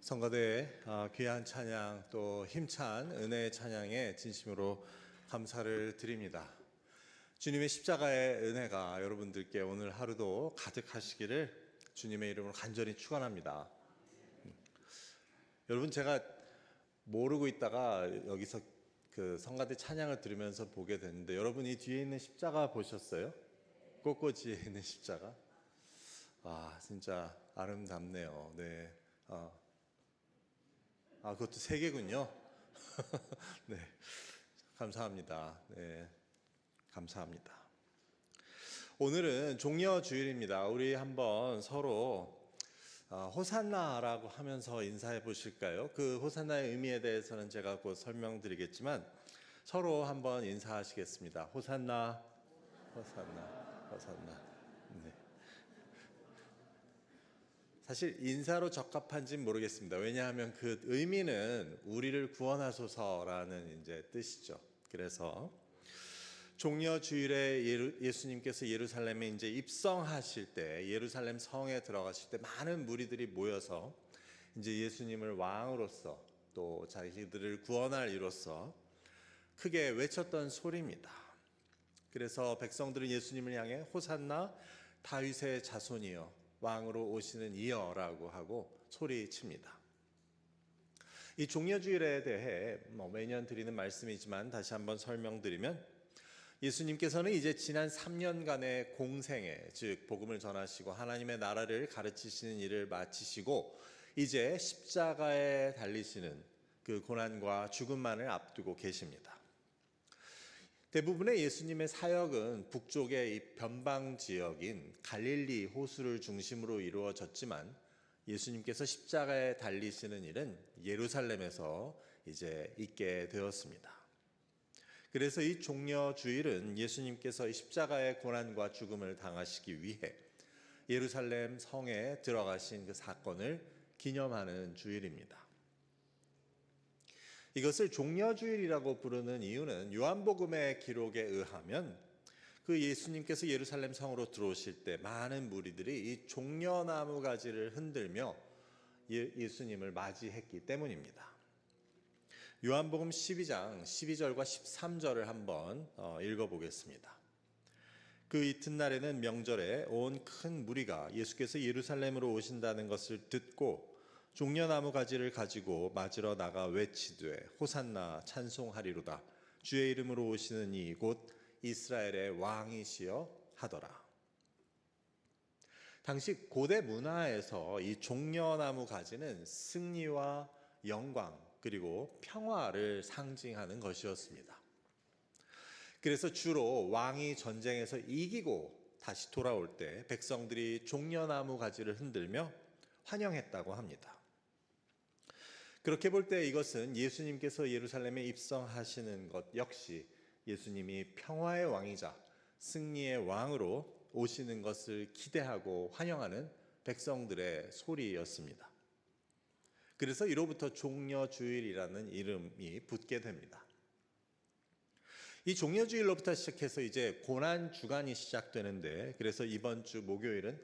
성가대의 귀한 찬양 또 힘찬 은혜의 찬양에 진심으로 감사를 드립니다. 주님의 십자가의 은혜가 여러분들께 오늘 하루도 가득하시기를 주님의 이름으로 간절히 축원합니다. 여러분, 제가 모르고 있다가 여기서 그 성가대 찬양을 들으면서 보게 됐는데, 여러분 이 뒤에 있는 십자가 보셨어요? 꽃꽂이에 있는 십자가? 진짜 아름답네요. 네. 그것도 세 개군요. 네, 감사합니다. 네, 감사합니다. 오늘은 종려 주일입니다. 우리 한번 서로 호산나라고 하면서 인사해 보실까요? 그 호산나의 의미에 대해서는 제가 곧 설명드리겠지만 서로 한번 인사하시겠습니다. 호산나, 호산나, 호산나. 네. 사실 인사로 적합한지는 모르겠습니다. 왜냐하면 그 의미는 우리를 구원하소서라는 이제 뜻이죠. 그래서 종려 주일에 예수님께서 예루살렘에 이제 입성하실 때, 예루살렘 성에 들어가실 때 많은 무리들이 모여서 이제 예수님을 왕으로서 또 자기들을 구원할 이로써 크게 외쳤던 소리입니다. 그래서 백성들은 예수님을 향해 호산나 다윗의 자손이여 왕으로 오시는 이여라고 하고 소리칩니다. 이 종려주일에 대해 매년 드리는 말씀이지만 다시 한번 설명드리면, 예수님께서는 이제 지난 3년간의 공생애, 즉 복음을 전하시고 하나님의 나라를 가르치시는 일을 마치시고 이제 십자가에 달리시는 그 고난과 죽음만을 앞두고 계십니다. 대부분의 예수님의 사역은 북쪽의 이 변방 지역인 갈릴리 호수를 중심으로 이루어졌지만, 예수님께서 십자가에 달리시는 일은 예루살렘에서 이제 있게 되었습니다. 그래서 이 종려 주일은 예수님께서 이 십자가의 고난과 죽음을 당하시기 위해 예루살렘 성에 들어가신 그 사건을 기념하는 주일입니다. 이것을 종려주일이라고 부르는 이유는 요한복음의 기록에 의하면 그 예수님께서 예루살렘 성으로 들어오실 때 많은 무리들이 이 종려나무 가지를 흔들며 예수님을 맞이했기 때문입니다. 요한복음 12장 12절과 13절을 한번 읽어보겠습니다. 그 이튿날에는 명절에 온 큰 무리가 예수께서 예루살렘으로 오신다는 것을 듣고 종려나무 가지를 가지고 맞으러 나가 외치되 호산나 찬송하리로다. 주의 이름으로 오시는 이 곧 이스라엘의 왕이시여 하더라. 당시 고대 문화에서 이 종려나무 가지는 승리와 영광 그리고 평화를 상징하는 것이었습니다. 그래서 주로 왕이 전쟁에서 이기고 다시 돌아올 때 백성들이 종려나무 가지를 흔들며 환영했다고 합니다. 그렇게 볼 때 이것은 예수님께서 예루살렘에 입성하시는 것 역시 예수님이 평화의 왕이자 승리의 왕으로 오시는 것을 기대하고 환영하는 백성들의 소리였습니다. 그래서 이로부터 종려주일이라는 이름이 붙게 됩니다. 이 종려주일로부터 시작해서 이제 고난주간이 시작되는데, 그래서 이번 주 목요일은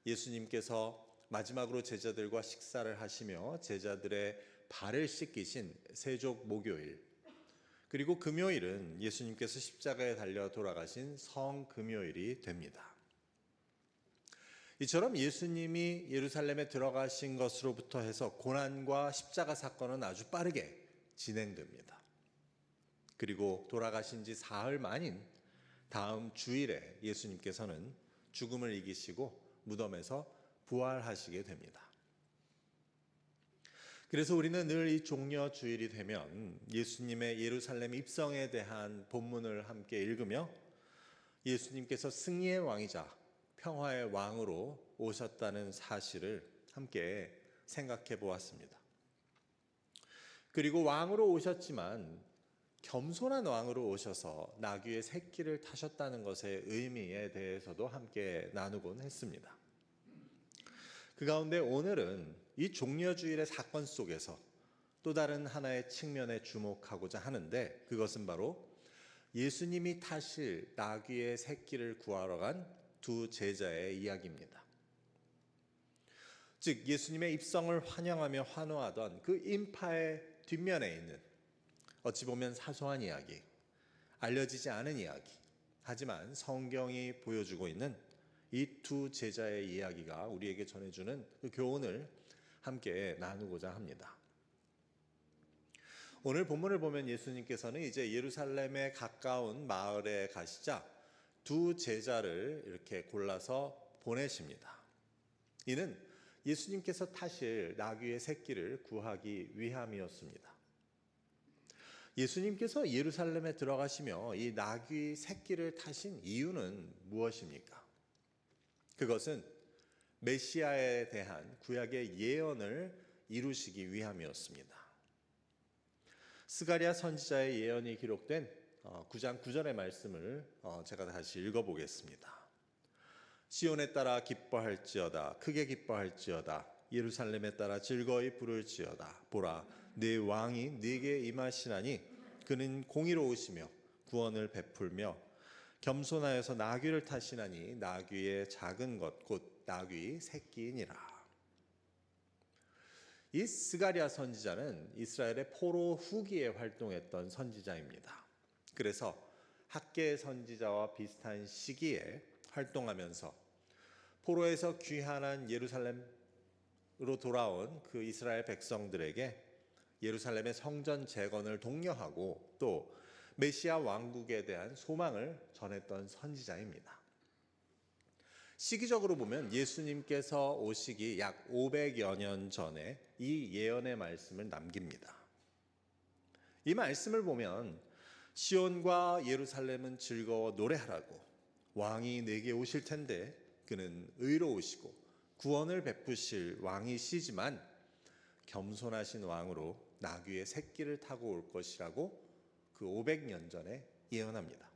예수님께서 마지막으로 제자들과 식사를 하시며 제자들의 발을 씻기신 세족 목요일, 그리고 금요일은 예수님께서 십자가에 달려 돌아가신 성금요일이 됩니다. 이처럼 예수님이 예루살렘에 들어가신 것으로부터 해서 고난과 십자가 사건은 아주 빠르게 진행됩니다. 그리고 돌아가신 지 사흘 만인 다음 주일에 예수님께서는 죽음을 이기시고 무덤에서 부활하시게 됩니다. 그래서 우리는 늘 이 종려 주일이 되면 예수님의 예루살렘 입성에 대한 본문을 함께 읽으며 예수님께서 승리의 왕이자 평화의 왕으로 오셨다는 사실을 함께 생각해 보았습니다. 그리고 왕으로 오셨지만 겸손한 왕으로 오셔서 나귀의 새끼를 타셨다는 것의 의미에 대해서도 함께 나누곤 했습니다. 그 가운데 오늘은 이 종려주일의 사건 속에서 또 다른 하나의 측면에 주목하고자 하는데, 그것은 바로 예수님이 타실 나귀의 새끼를 구하러 간 두 제자의 이야기입니다. 즉 예수님의 입성을 환영하며 환호하던 그 인파의 뒷면에 있는 어찌 보면 사소한 이야기, 알려지지 않은 이야기, 하지만 성경이 보여주고 있는 이 두 제자의 이야기가 우리에게 전해주는 그 교훈을 함께 나누고자 합니다. 오늘 본문을 보면 예수님께서는 이제 예루살렘에 가까운 마을에 가시자 두 제자를 이렇게 골라서 보내십니다. 이는 예수님께서 타실 나귀의 새끼를 구하기 위함이었습니다. 예수님께서 예루살렘에 들어가시며 이 나귀 새끼를 타신 이유는 무엇입니까? 그것은 메시아에 대한 구약의 예언을 이루시기 위함이었습니다. 스가랴 선지자의 예언이 기록된 9장 9절의 말씀을 제가 다시 읽어보겠습니다. 시온에 따라 기뻐할지어다 크게 기뻐할지어다 예루살렘에 따라 즐거이 부를지어다 보라 내 왕이 네게 임하시나니 그는 공의로우시며 구원을 베풀며 겸손하여서 나귀를 타시나니 나귀의 작은 것 곧 나귀 새끼이니라. 이 스가랴 선지자는 이스라엘의 포로 후기에 활동했던 선지자입니다. 그래서 학계 선지자와 비슷한 시기에 활동하면서 포로에서 귀환한 예루살렘으로 돌아온 그 이스라엘 백성들에게 예루살렘의 성전 재건을 독려하고 또 메시아 왕국에 대한 소망을 전했던 선지자입니다. 시기적으로 보면 예수님께서 오시기 약 500여 년 전에 이 예언의 말씀을 남깁니다. 이 말씀을 보면 시온과 예루살렘은 즐거워 노래하라고 왕이 내게 오실 텐데 그는 의로우시고 구원을 베푸실 왕이시지만 겸손하신 왕으로 나귀의 새끼를 타고 올 것이라고 그 500년 전에 예언합니다.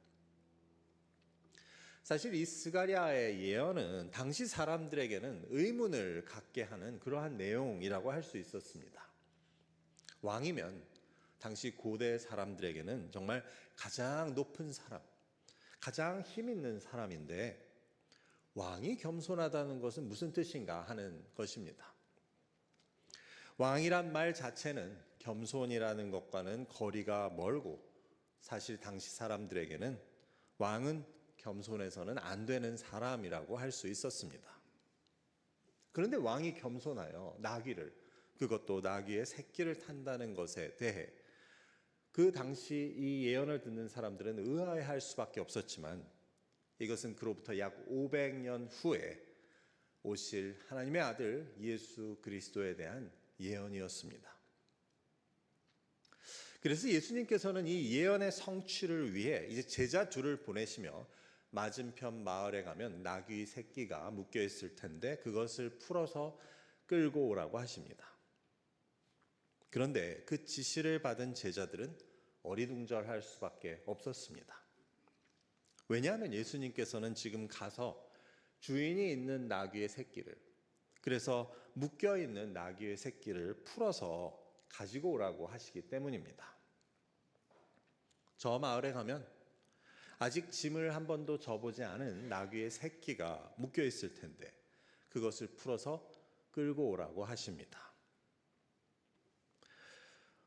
사실 이 스가랴의 예언은 당시 사람들에게는 의문을 갖게 하는 그러한 내용이라고 할 수 있었습니다. 왕이면 당시 고대 사람들에게는 정말 가장 높은 사람, 가장 힘 있는 사람인데 왕이 겸손하다는 것은 무슨 뜻인가 하는 것입니다. 왕이란 말 자체는 겸손이라는 것과는 거리가 멀고 사실 당시 사람들에게는 왕은 겸손해서는 안 되는 사람이라고 할 수 있었습니다. 그런데 왕이 겸손하여 나귀를, 그것도 나귀의 새끼를 탄다는 것에 대해 그 당시 이 예언을 듣는 사람들은 의아해할 수밖에 없었지만 이것은 그로부터 약 500년 후에 오실 하나님의 아들 예수 그리스도에 대한 예언이었습니다. 그래서 예수님께서는 이 예언의 성취를 위해 이제 제자 둘을 보내시며 맞은편 마을에 가면 나귀 새끼가 묶여 있을 텐데 그것을 풀어서 끌고 오라고 하십니다. 그런데 그 지시를 받은 제자들은 어리둥절할 수밖에 없었습니다. 왜냐하면 예수님께서는 지금 가서 주인이 있는 나귀의 새끼를, 그래서 묶여 있는 나귀의 새끼를 풀어서 가지고 오라고 하시기 때문입니다. 저 마을에 가면 아직 짐을 한 번도 져보지 않은 나귀의 새끼가 묶여 있을 텐데 그것을 풀어서 끌고 오라고 하십니다.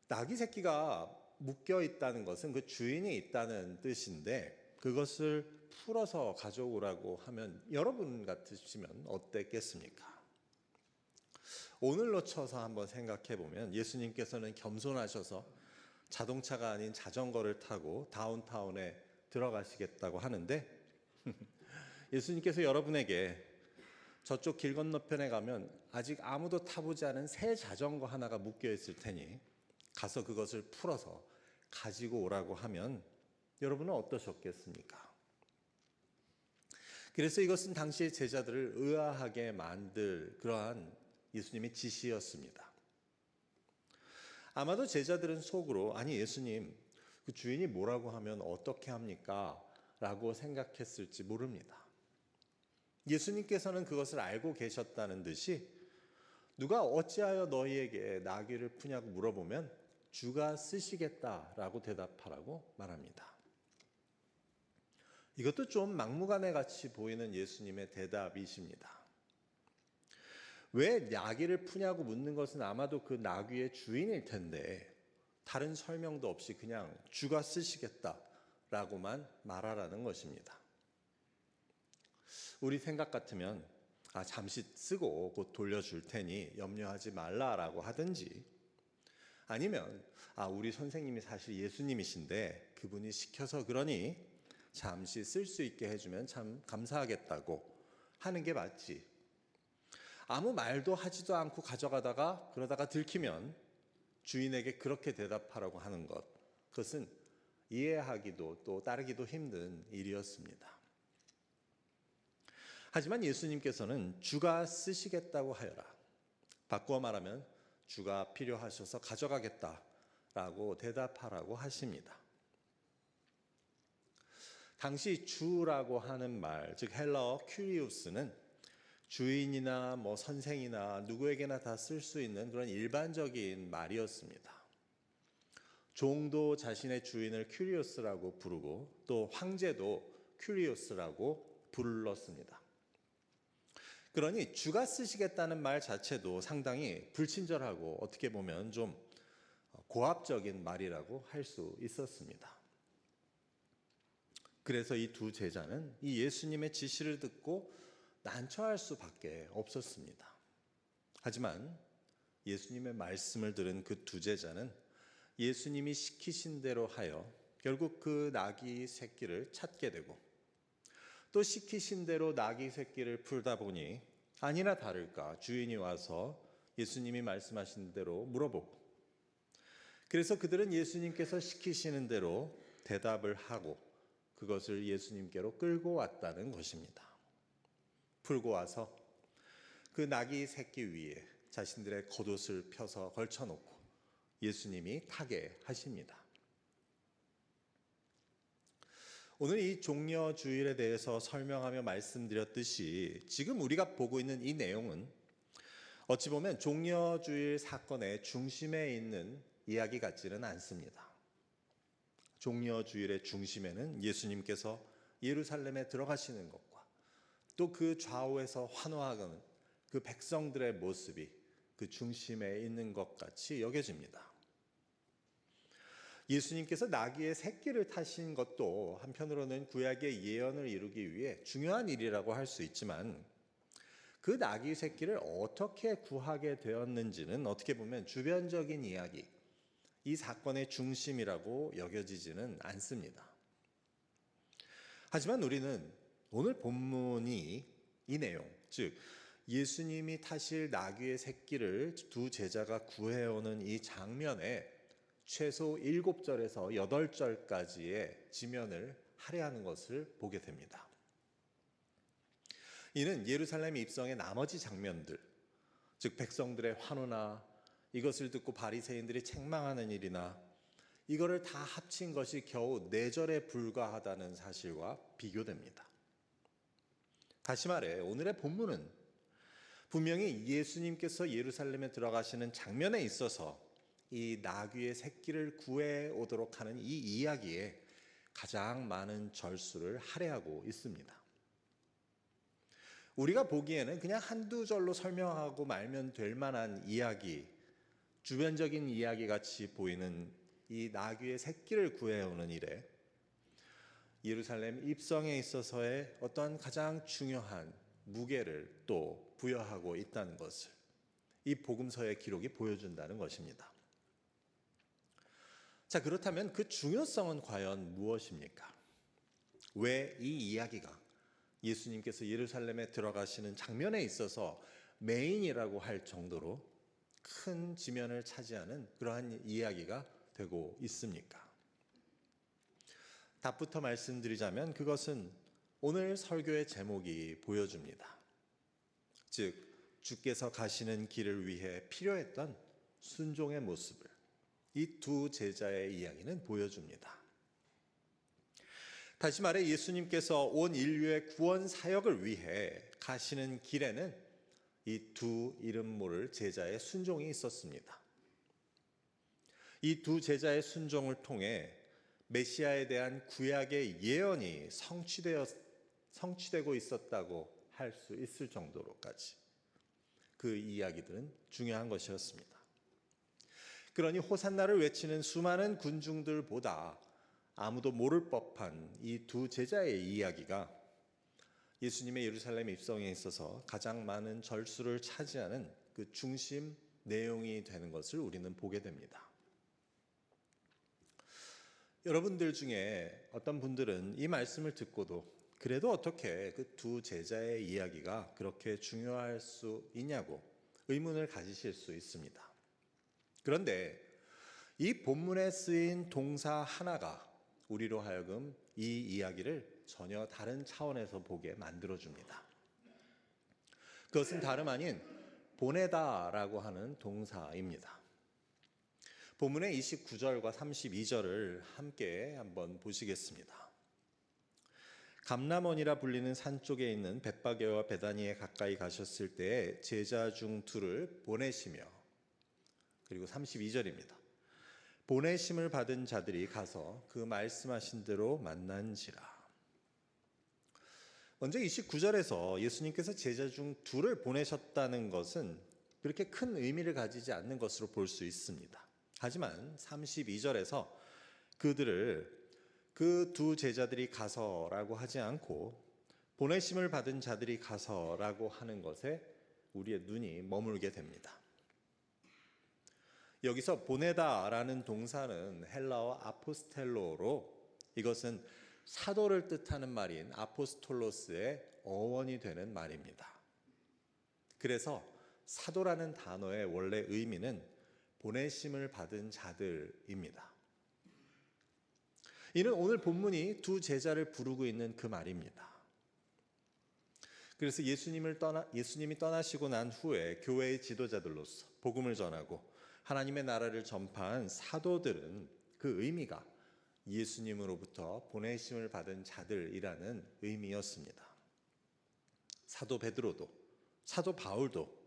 나귀 새끼가 묶여 있다는 것은 그 주인이 있다는 뜻인데 그것을 풀어서 가져오라고 하면 여러분 같으시면 어땠겠습니까? 오늘로 쳐서 한번 생각해 보면 예수님께서는 겸손하셔서 자동차가 아닌 자전거를 타고 다운타운에 들어가시겠다고 하는데 예수님께서 여러분에게 저쪽 길 건너편에 가면 아직 아무도 타보지 않은 새 자전거 하나가 묶여 있을 테니 가서 그것을 풀어서 가지고 오라고 하면 여러분은 어떠셨겠습니까? 그래서 이것은 당시의 제자들을 의아하게 만들 그러한 예수님의 지시였습니다. 아마도 제자들은 속으로 아니 예수님 그 주인이 뭐라고 하면 어떻게 합니까? 라고 생각했을지 모릅니다. 예수님께서는 그것을 알고 계셨다는 듯이 누가 어찌하여 너희에게 나귀를 푸냐고 물어보면 주가 쓰시겠다라고 대답하라고 말합니다. 이것도 좀 막무가내 같이 보이는 예수님의 대답이십니다. 왜 나귀를 푸냐고 묻는 것은 아마도 그 나귀의 주인일 텐데 다른 설명도 없이 그냥 주가 쓰시겠다라고만 말하라는 것입니다. 우리 생각 같으면 잠시 쓰고 곧 돌려줄 테니 염려하지 말라라고 하든지, 아니면 우리 선생님이 사실 예수님이신데 그분이 시켜서 그러니 잠시 쓸 수 있게 해주면 참 감사하겠다고 하는 게 맞지. 아무 말도 하지도 않고 가져가다가 그러다가 들키면 주인에게 그렇게 대답하라고 하는 것, 그것은 이해하기도 또 따르기도 힘든 일이었습니다. 하지만 예수님께서는 주가 쓰시겠다고 하여라, 바꾸어 말하면 주가 필요하셔서 가져가겠다라고 대답하라고 하십니다. 당시 주라고 하는 말, 즉 헬라어 큐리우스는 주인이나 선생이나 누구에게나 다 쓸 수 있는 그런 일반적인 말이었습니다. 종도 자신의 주인을 큐리우스라고 부르고 또 황제도 큐리우스라고 불렀습니다. 그러니 주가 쓰시겠다는 말 자체도 상당히 불친절하고 어떻게 보면 좀 고압적인 말이라고 할 수 있었습니다. 그래서 이 두 제자는 이 예수님의 지시를 듣고 난처할 수밖에 없었습니다. 하지만 예수님의 말씀을 들은 그 두 제자는 예수님이 시키신 대로 하여 결국 그 나귀 새끼를 찾게 되고, 또 시키신 대로 나귀 새끼를 풀다 보니 아니나 다를까 주인이 와서 예수님이 말씀하신 대로 물어보고, 그래서 그들은 예수님께서 시키시는 대로 대답을 하고 그것을 예수님께로 끌고 왔다는 것입니다. 풀고 와서 그 나귀 새끼 위에 자신들의 겉옷을 펴서 걸쳐놓고 예수님이 타게 하십니다. 오늘 이 종려주일에 대해서 설명하며 말씀드렸듯이 지금 우리가 보고 있는 이 내용은 어찌 보면 종려주일 사건의 중심에 있는 이야기 같지는 않습니다. 종려주일의 중심에는 예수님께서 예루살렘에 들어가시는 것과 또 그 좌우에서 환호하는 그 백성들의 모습이 그 중심에 있는 것 같이 여겨집니다. 예수님께서 나귀의 새끼를 타신 것도 한편으로는 구약의 예언을 이루기 위해 중요한 일이라고 할 수 있지만, 그 나귀 새끼를 어떻게 구하게 되었는지는 어떻게 보면 주변적인 이야기, 이 사건의 중심이라고 여겨지지는 않습니다. 하지만 우리는 오늘 본문이 이 내용, 즉 예수님이 타실 나귀의 새끼를 두 제자가 구해오는 이 장면에 최소 7절에서 8절까지의 지면을 할애하는 것을 보게 됩니다. 이는 예루살렘 입성의 나머지 장면들, 즉 백성들의 환호나 이것을 듣고 바리새인들이 책망하는 일이나 이거를 다 합친 것이 겨우 4절에 불과하다는 사실과 비교됩니다. 다시 말해 오늘의 본문은 분명히 예수님께서 예루살렘에 들어가시는 장면에 있어서 이 나귀의 새끼를 구해 오도록 하는 이 이야기에 가장 많은 절수를 할애하고 있습니다. 우리가 보기에는 그냥 한두 절로 설명하고 말면 될 만한 이야기, 주변적인 이야기 같이 보이는 이 나귀의 새끼를 구해오는 일에 예루살렘 입성에 있어서의 어떤 가장 중요한 무게를 또 부여하고 있다는 것을 이 복음서의 기록이 보여준다는 것입니다. 자, 그렇다면 그 중요성은 과연 무엇입니까? 왜 이 이야기가 예수님께서 예루살렘에 들어가시는 장면에 있어서 메인이라고 할 정도로 큰 지면을 차지하는 그러한 이야기가 되고 있습니까? 답부터 말씀드리자면 그것은 오늘 설교의 제목이 보여줍니다. 즉 주께서 가시는 길을 위해 필요했던 순종의 모습을 이 두 제자의 이야기는 보여줍니다. 다시 말해 예수님께서 온 인류의 구원 사역을 위해 가시는 길에는 이 두 이름 모를 제자의 순종이 있었습니다. 이 두 제자의 순종을 통해 메시아에 대한 구약의 예언이 성취되고 있었다고 할 수 있을 정도로까지 그 그 이야기들은 중요한 것이었습니다. 그러니 호산나를 외치는 수많은 군중들보다 아무도 모를 법한 이 두 제자의 이야기가 예수님의 예루살렘 입성에 있어서 가장 많은 절수를 차지하는 그 중심 내용이 되는 것을 우리는 보게 됩니다. 여러분들 중에 어떤 분들은 이 말씀을 듣고도 그래도 어떻게 그 두 제자의 이야기가 그렇게 중요할 수 있냐고 의문을 가지실 수 있습니다. 그런데 이 본문에 쓰인 동사 하나가 우리로 하여금 이 이야기를 전혀 다른 차원에서 보게 만들어줍니다. 그것은 다름 아닌 보내다라고 하는 동사입니다. 본문의 29절과 32절을 함께 한번 보시겠습니다. 감람원이라 불리는 산 쪽에 있는 벳바게와 베다니에 가까이 가셨을 때에 제자 중 둘을 보내시며, 그리고 32절입니다. 보내심을 받은 자들이 가서 그 말씀하신 대로 만난지라. 먼저 29절에서 예수님께서 제자 중 둘을 보내셨다는 것은 그렇게 큰 의미를 가지지 않는 것으로 볼 수 있습니다. 하지만 32절에서 그들을 그 두 제자들이 가서라고 하지 않고 보내심을 받은 자들이 가서라고 하는 것에 우리의 눈이 머물게 됩니다. 여기서 보내다라는 동사는 헬라어 아포스텔로로, 이것은 사도를 뜻하는 말인 아포스톨로스의 어원이 되는 말입니다. 그래서 사도라는 단어의 원래 의미는 보내심을 받은 자들입니다. 이는 오늘 본문이 두 제자를 부르고 있는 그 말입니다. 그래서 예수님이 떠나시고 난 후에 교회의 지도자들로서 복음을 전하고 하나님의 나라를 전파한 사도들은 그 의미가 예수님으로부터 보내심을 받은 자들이라는 의미였습니다. 사도 베드로도, 사도 바울도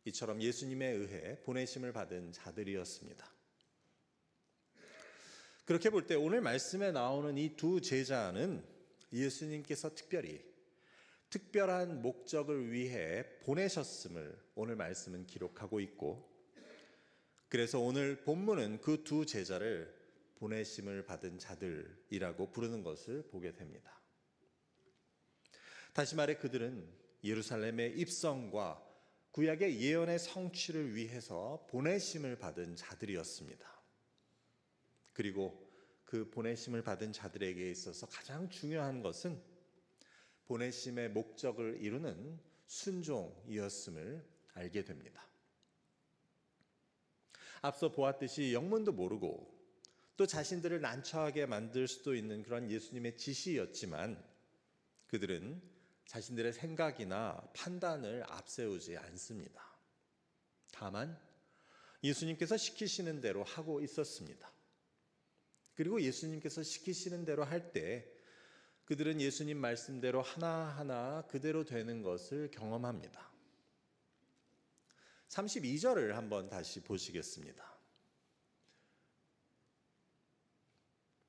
이처럼 예수님에 의해 보내심을 받은 자들이었습니다. 그렇게 볼 때 오늘 말씀에 나오는 이 두 제자는 예수님께서 특별한 목적을 위해 보내셨음을 오늘 말씀은 기록하고 있고, 그래서 오늘 본문은 그 두 제자를 보내심을 받은 자들이라고 부르는 것을 보게 됩니다. 다시 말해 그들은 예루살렘의 입성과 구약의 예언의 성취를 위해서 보내심을 받은 자들이었습니다. 그리고 그 보내심을 받은 자들에게 있어서 가장 중요한 것은 보내심의 목적을 이루는 순종이었음을 알게 됩니다. 앞서 보았듯이 영문도 모르고 또 자신들을 난처하게 만들 수도 있는 그런 예수님의 지시였지만 그들은 자신들의 생각이나 판단을 앞세우지 않습니다. 다만 예수님께서 시키시는 대로 하고 있었습니다. 그리고 예수님께서 시키시는 대로 할 때 그들은 예수님 말씀대로 하나하나 그대로 되는 것을 경험합니다. 32절을 한번 다시 보시겠습니다.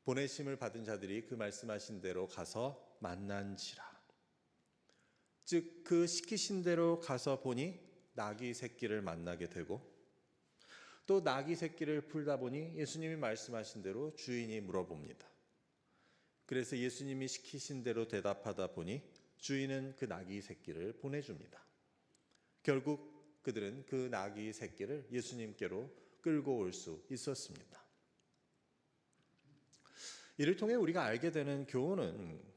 보내심을 받은 자들이 그 말씀하신 대로 가서 만난지라. 즉 그 시키신 대로 가서 보니 나귀 새끼를 만나게 되고, 또 나귀 새끼를 풀다 보니 예수님이 말씀하신 대로 주인이 물어봅니다. 그래서 예수님이 시키신 대로 대답하다 보니 주인은 그 나귀 새끼를 보내줍니다. 결국 그들은 그 나귀 새끼를 예수님께로 끌고 올 수 있었습니다. 이를 통해 우리가 알게 되는 교훈은,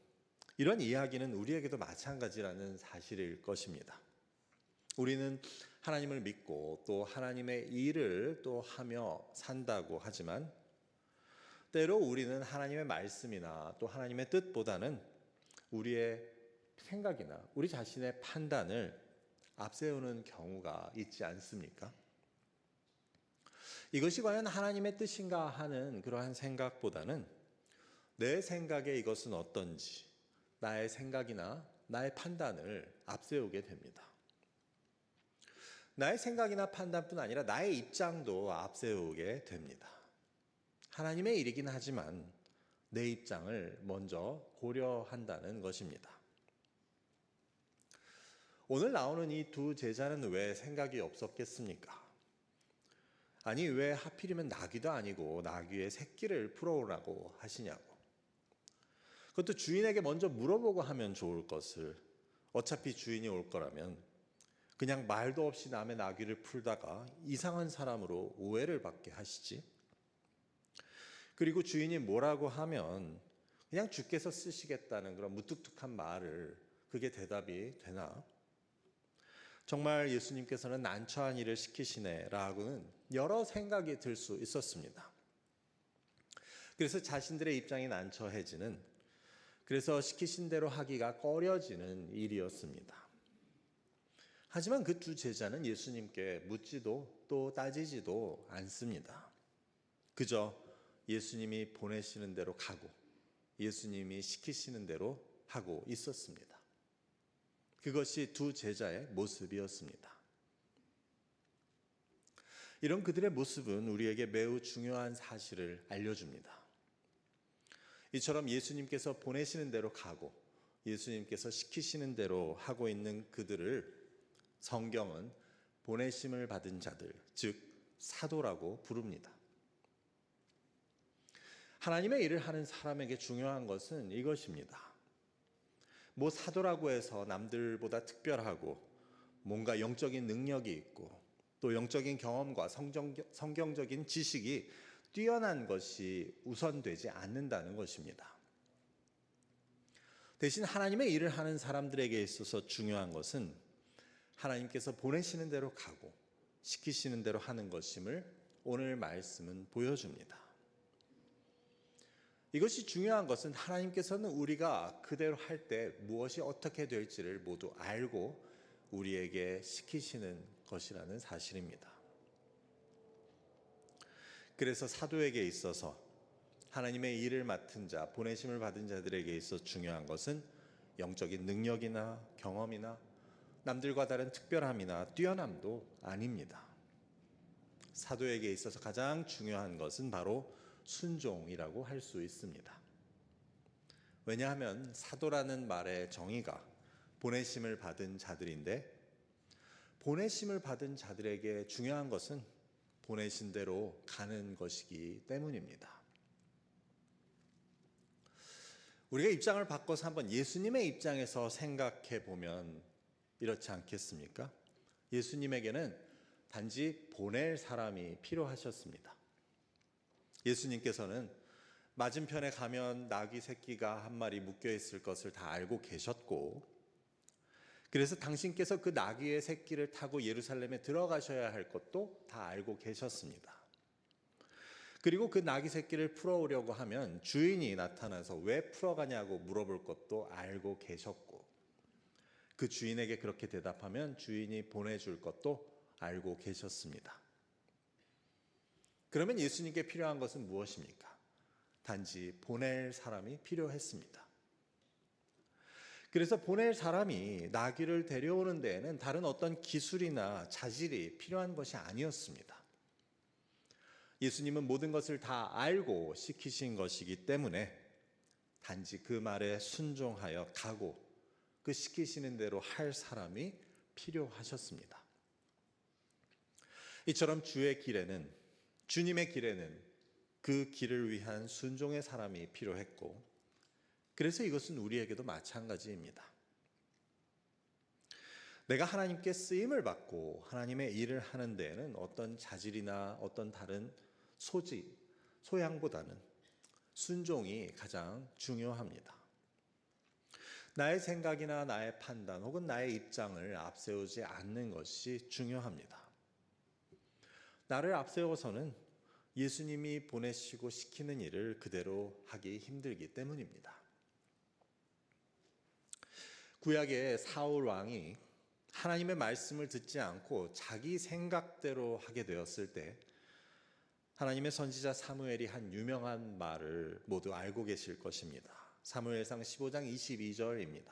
이런 이야기는 우리에게도 마찬가지라는 사실일 것입니다. 우리는 하나님을 믿고 또 하나님의 일을 또 하며 산다고 하지만 때로 우리는 하나님의 말씀이나 또 하나님의 뜻보다는 우리의 생각이나 우리 자신의 판단을 앞세우는 경우가 있지 않습니까? 이것이 과연 하나님의 뜻인가 하는 그러한 생각보다는 내 생각에 이것은 어떤지 나의 생각이나 나의 판단을 앞세우게 됩니다. 나의 생각이나 판단뿐 아니라 나의 입장도 앞세우게 됩니다. 하나님의 일이긴 하지만 내 입장을 먼저 고려한다는 것입니다. 오늘 나오는 이 두 제자는 왜 생각이 없었겠습니까? 아니, 왜 하필이면 나귀도 아니고 나귀의 새끼를 풀어오라고 하시냐고. 그것도 주인에게 먼저 물어보고 하면 좋을 것을, 어차피 주인이 올 거라면 그냥 말도 없이 남의 나귀를 풀다가 이상한 사람으로 오해를 받게 하시지. 그리고 주인이 뭐라고 하면 그냥 주께서 쓰시겠다는 그런 무뚝뚝한 말을, 그게 대답이 되나? 정말 예수님께서는 난처한 일을 시키시네라고는 여러 생각이 들 수 있었습니다. 그래서 자신들의 입장이 난처해지는, 그래서 시키신 대로 하기가 꺼려지는 일이었습니다. 하지만 그 두 제자는 예수님께 묻지도 또 따지지도 않습니다. 그저 예수님이 보내시는 대로 가고 예수님이 시키시는 대로 하고 있었습니다. 그것이 두 제자의 모습이었습니다. 이런 그들의 모습은 우리에게 매우 중요한 사실을 알려줍니다. 이처럼 예수님께서 보내시는 대로 가고 예수님께서 시키시는 대로 하고 있는 그들을 성경은 보내심을 받은 자들, 즉 사도라고 부릅니다. 하나님의 일을 하는 사람에게 중요한 것은 이것입니다. 뭐 사도라고 해서 남들보다 특별하고 뭔가 영적인 능력이 있고 또 영적인 경험과 성경적인 지식이 뛰어난 것이 우선되지 않는다는 것입니다. 대신 하나님의 일을 하는 사람들에게 있어서 중요한 것은 하나님께서 보내시는 대로 가고 시키시는 대로 하는 것임을 오늘 말씀은 보여줍니다. 이것이 중요한 것은 하나님께서는 우리가 그대로 할 때 무엇이 어떻게 될지를 모두 알고 우리에게 시키시는 것이라는 사실입니다. 그래서 사도에게 있어서 하나님의 일을 맡은 자, 보내심을 받은 자들에게 있어 중요한 것은 영적인 능력이나 경험이나 남들과 다른 특별함이나 뛰어남도 아닙니다. 사도에게 있어서 가장 중요한 것은 바로 순종이라고 할 수 있습니다. 왜냐하면 사도라는 말의 정의가 보내심을 받은 자들인데, 보내심을 받은 자들에게 중요한 것은 보내신 대로 가는 것이기 때문입니다. 우리가 입장을 바꿔서 한번 예수님의 입장에서 생각해 보면 이렇지 않겠습니까? 예수님에게는 단지 보낼 사람이 필요하셨습니다. 예수님께서는 맞은편에 가면 나귀 새끼가 한 마리 묶여 있을 것을 다 알고 계셨고, 그래서 당신께서 그 나귀의 새끼를 타고 예루살렘에 들어가셔야 할 것도 다 알고 계셨습니다. 그리고 그 나귀 새끼를 풀어오려고 하면 주인이 나타나서 왜 풀어가냐고 물어볼 것도 알고 계셨고, 그 주인에게 그렇게 대답하면 주인이 보내줄 것도 알고 계셨습니다. 그러면 예수님께 필요한 것은 무엇입니까? 단지 보낼 사람이 필요했습니다. 그래서 보낼 사람이 나귀를 데려오는 데에는 다른 어떤 기술이나 자질이 필요한 것이 아니었습니다. 예수님은 모든 것을 다 알고 시키신 것이기 때문에 단지 그 말에 순종하여 가고 그 시키시는 대로 할 사람이 필요하셨습니다. 이처럼 주의 길에는, 주님의 길에는 그 길을 위한 순종의 사람이 필요했고, 그래서 이것은 우리에게도 마찬가지입니다. 내가 하나님께 쓰임을 받고 하나님의 일을 하는 데에는 어떤 자질이나 어떤 다른 소양보다는 순종이 가장 중요합니다. 나의 생각이나 나의 판단 혹은 나의 입장을 앞세우지 않는 것이 중요합니다. 나를 앞세워서는 예수님이 보내시고 시키는 일을 그대로 하기 힘들기 때문입니다. 구약의 사울 왕이 하나님의 말씀을 듣지 않고 자기 생각대로 하게 되었을 때 하나님의 선지자 사무엘이 한 유명한 말을 모두 알고 계실 것입니다. 사무엘상 15장 22절입니다.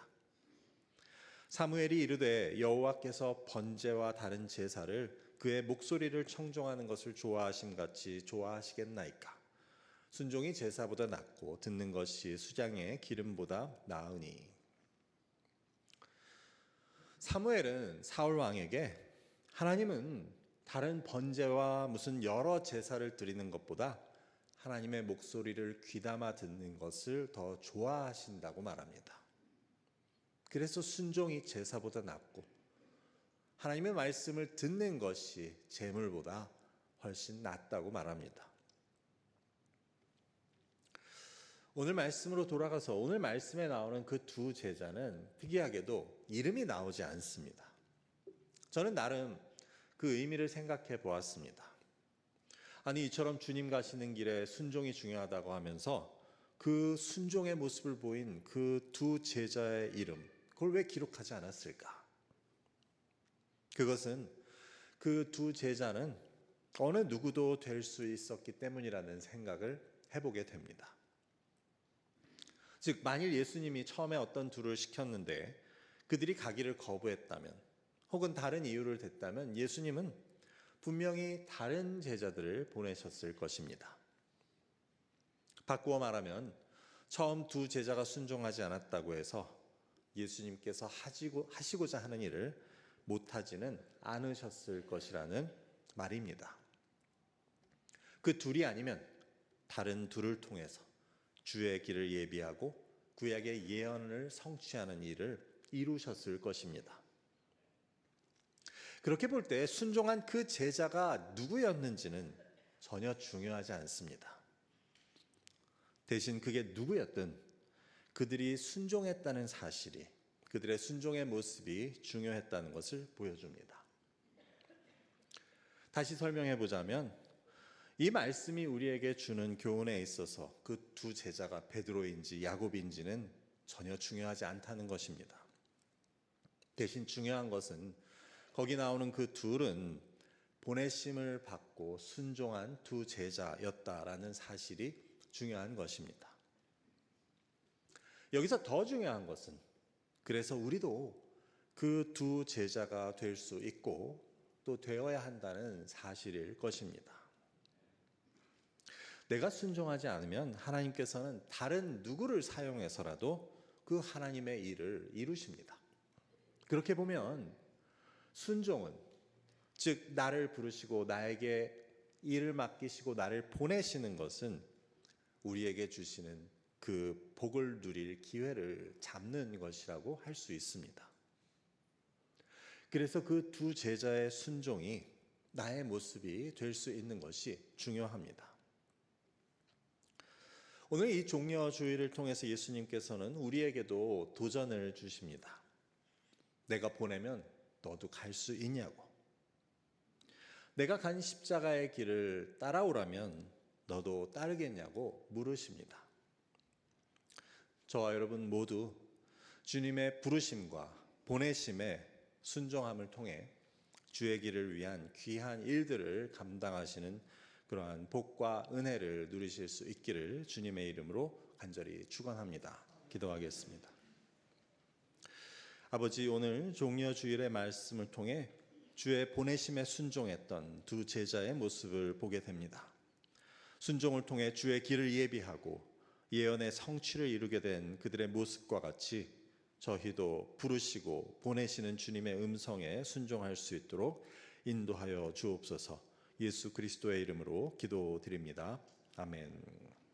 사무엘이 이르되 여호와께서 번제와 다른 제사를 그의 목소리를 청종하는 것을 좋아하심같이 좋아하시겠나이까. 순종이 제사보다 낫고 듣는 것이 수장의 기름보다 나으니. 사무엘은 사울 왕에게 하나님은 다른 번제와 무슨 여러 제사를 드리는 것보다 하나님의 목소리를 귀담아 듣는 것을 더 좋아하신다고 말합니다. 그래서 순종이 제사보다 낫고 하나님의 말씀을 듣는 것이 제물보다 훨씬 낫다고 말합니다. 오늘 말씀으로 돌아가서 오늘 말씀에 나오는 그 두 제자는 특이하게도 이름이 나오지 않습니다. 저는 나름 그 의미를 생각해 보았습니다. 아니, 이처럼 주님 가시는 길에 순종이 중요하다고 하면서 그 순종의 모습을 보인 그 두 제자의 이름, 그걸 왜 기록하지 않았을까? 그것은 그 두 제자는 어느 누구도 될 수 있었기 때문이라는 생각을 해보게 됩니다. 즉, 만일 예수님이 처음에 어떤 둘을 시켰는데 그들이 가기를 거부했다면 혹은 다른 이유를 댔다면 예수님은 분명히 다른 제자들을 보내셨을 것입니다. 바꾸어 말하면 처음 두 제자가 순종하지 않았다고 해서 예수님께서 하시고자 하는 일을 못하지는 않으셨을 것이라는 말입니다. 그 둘이 아니면 다른 둘을 통해서 주의 길을 예비하고 구약의 예언을 성취하는 일을 이루셨을 것입니다. 그렇게 볼 때 순종한 그 제자가 누구였는지는 전혀 중요하지 않습니다. 대신 그게 누구였든 그들이 순종했다는 사실이, 그들의 순종의 모습이 중요했다는 것을 보여줍니다. 다시 설명해 보자면 이 말씀이 우리에게 주는 교훈에 있어서 그 두 제자가 베드로인지 야곱인지는 전혀 중요하지 않다는 것입니다. 대신 중요한 것은 거기 나오는 그 둘은 보내심을 받고 순종한 두 제자였다라는 사실이 중요한 것입니다. 여기서 더 중요한 것은 그래서 우리도 그 두 제자가 될 수 있고 또 되어야 한다는 사실일 것입니다. 내가 순종하지 않으면 하나님께서는 다른 누구를 사용해서라도 그 하나님의 일을 이루십니다. 그렇게 보면 순종은, 즉 나를 부르시고 나에게 일을 맡기시고 나를 보내시는 것은 우리에게 주시는 그 복을 누릴 기회를 잡는 것이라고 할 수 있습니다. 그래서 그 두 제자의 순종이 나의 모습이 될 수 있는 것이 중요합니다. 오늘 이 종려주의를 통해서 예수님께서는 우리에게도 도전을 주십니다. 내가 보내면 너도 갈 수 있냐고. 내가 간 십자가의 길을 따라오라면 너도 따르겠냐고 물으십니다. 저와 여러분 모두 주님의 부르심과 보내심에 순종함을 통해 주의 길을 위한 귀한 일들을 감당하시는 그러한 복과 은혜를 누리실 수 있기를 주님의 이름으로 간절히 축원합니다. 기도하겠습니다. 아버지, 오늘 종려주일의 말씀을 통해 주의 보내심에 순종했던 두 제자의 모습을 보게 됩니다. 순종을 통해 주의 길을 예비하고 예언의 성취를 이루게 된 그들의 모습과 같이 저희도 부르시고 보내시는 주님의 음성에 순종할 수 있도록 인도하여 주옵소서. 예수 그리스도의 이름으로 기도드립니다. 아멘.